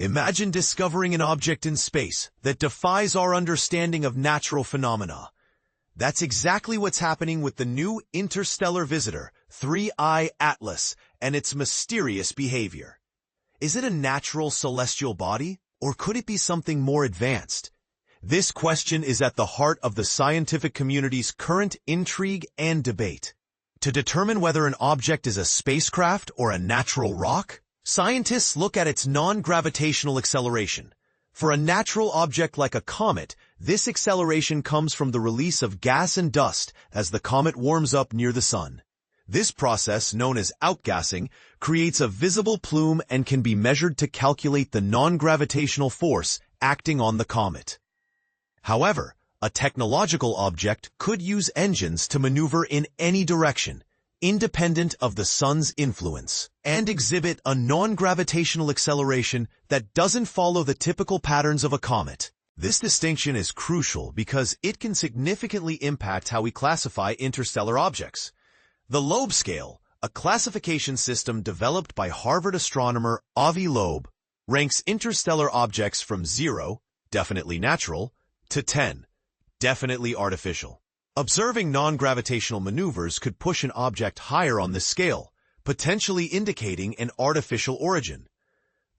Imagine discovering an object in space that defies our understanding of natural phenomena. That's exactly what's happening with the new interstellar visitor, 3I Atlas, and its mysterious behavior. Is it a natural celestial body, or could it be something more advanced? This question is at the heart of the scientific community's current intrigue and debate. To determine whether an object is a spacecraft or a natural rock, scientists look at its non-gravitational acceleration. For a natural object like a comet, this acceleration comes from the release of gas and dust as the comet warms up near the sun. This process, known as outgassing, creates a visible plume and can be measured to calculate the non-gravitational force acting on the comet. However, a technological object could use engines to maneuver in any direction, independent of the sun's influence, and exhibit a non-gravitational acceleration that doesn't follow the typical patterns of a comet. This distinction is crucial because it can significantly impact how we classify interstellar objects. The Loeb scale, a classification system developed by Harvard astronomer Avi Loeb, ranks interstellar objects from 0, definitely natural, to 10, definitely artificial. Observing non-gravitational maneuvers could push an object higher on this scale, potentially indicating an artificial origin.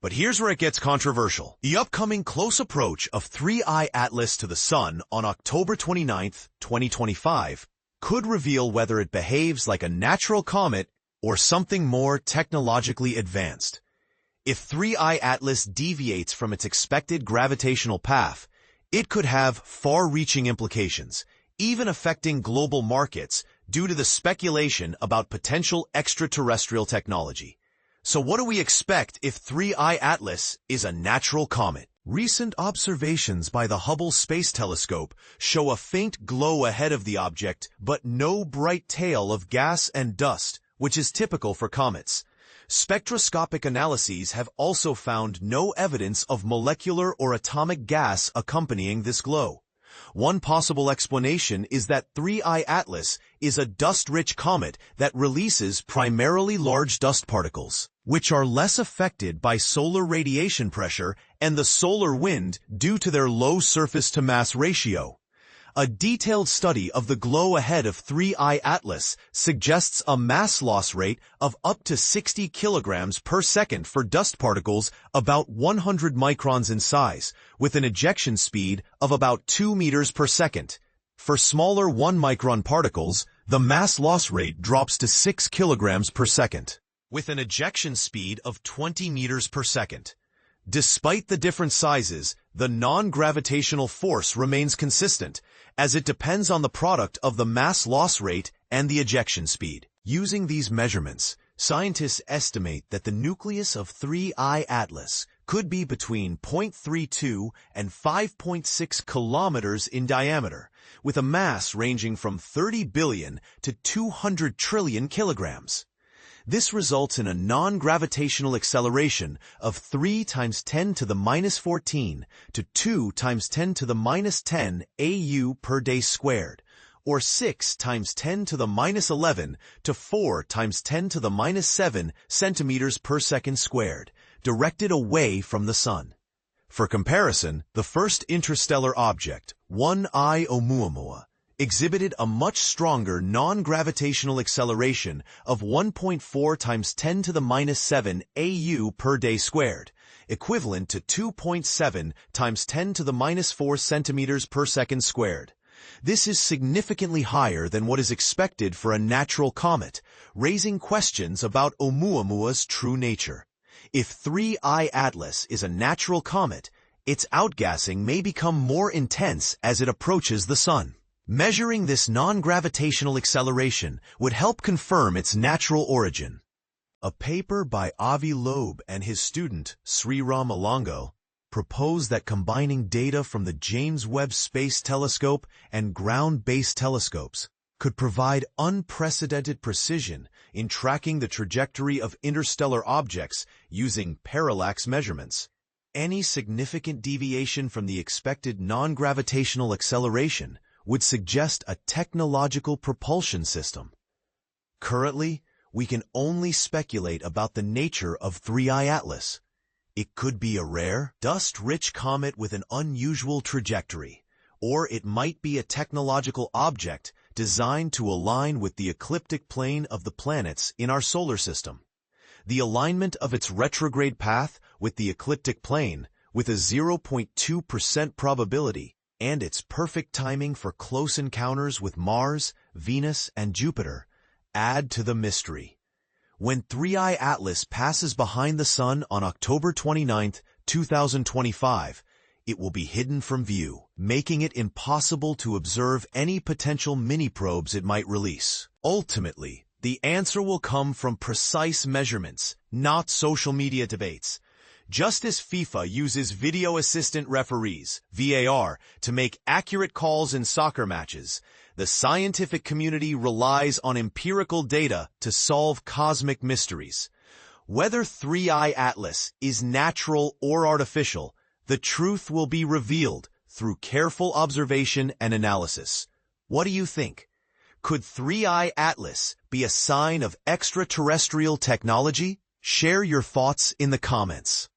But here's where it gets controversial. The upcoming close approach of 3I Atlas to the Sun on October 29, 2025, could reveal whether it behaves like a natural comet or something more technologically advanced. If 3I Atlas deviates from its expected gravitational path, it could have far-reaching implications, even affecting global markets due to the speculation about potential extraterrestrial technology. So what do we expect if 3I Atlas is a natural comet? Recent observations by the Hubble Space Telescope show a faint glow ahead of the object, but no bright tail of gas and dust, which is typical for comets. Spectroscopic analyses have also found no evidence of molecular or atomic gas accompanying this glow. One possible explanation is that 3I Atlas is a dust-rich comet that releases primarily large dust particles, which are less affected by solar radiation pressure and the solar wind due to their low surface-to-mass ratio. A detailed study of the glow ahead of 3I Atlas suggests a mass loss rate of up to 60 kilograms per second for dust particles about 100 microns in size, with an ejection speed of about 2 meters per second. For smaller 1-micron particles, the mass loss rate drops to 6 kilograms per second, with an ejection speed of 20 meters per second. Despite the different sizes, the non-gravitational force remains consistent, as it depends on the product of the mass loss rate and the ejection speed. Using these measurements, scientists estimate that the nucleus of 3I Atlas could be between 0.32 and 5.6 kilometers in diameter, with a mass ranging from 30 billion to 200 trillion kilograms. This results in a non-gravitational acceleration of 3 times 10 to the minus 14 to 2 times 10 to the minus 10 AU per day squared, or 6 times 10 to the minus 11 to 4 times 10 to the minus 7 centimeters per second squared, directed away from the Sun. For comparison, the first interstellar object, 1I Oumuamua, exhibited a much stronger non-gravitational acceleration of 1.4 times 10 to the minus 7 AU per day squared, equivalent to 2.7 times 10 to the minus 4 centimeters per second squared. This is significantly higher than what is expected for a natural comet, raising questions about Oumuamua's true nature. If 3I Atlas is a natural comet, its outgassing may become more intense as it approaches the Sun. Measuring this non-gravitational acceleration would help confirm its natural origin. A paper by Avi Loeb and his student, Sriram Alango, proposed that combining data from the James Webb Space Telescope and ground-based telescopes could provide unprecedented precision in tracking the trajectory of interstellar objects using parallax measurements. Any significant deviation from the expected non-gravitational acceleration would suggest a technological propulsion system. Currently, we can only speculate about the nature of 3I Atlas. It could be a rare, dust-rich comet with an unusual trajectory, or it might be a technological object designed to align with the ecliptic plane of the planets in our solar system. The alignment of its retrograde path with the ecliptic plane, with a 0.2% probability, and its perfect timing for close encounters with Mars, Venus, and Jupiter, add to the mystery. When 3I Atlas passes behind the Sun on October 29, 2025, it will be hidden from view, making it impossible to observe any potential mini-probes it might release. Ultimately, the answer will come from precise measurements, not social media debates. Just as FIFA uses video assistant referees, VAR, to make accurate calls in soccer matches, the scientific community relies on empirical data to solve cosmic mysteries. Whether 3I Atlas is natural or artificial, the truth will be revealed through careful observation and analysis. What do you think? Could 3I Atlas be a sign of extraterrestrial technology? Share your thoughts in the comments.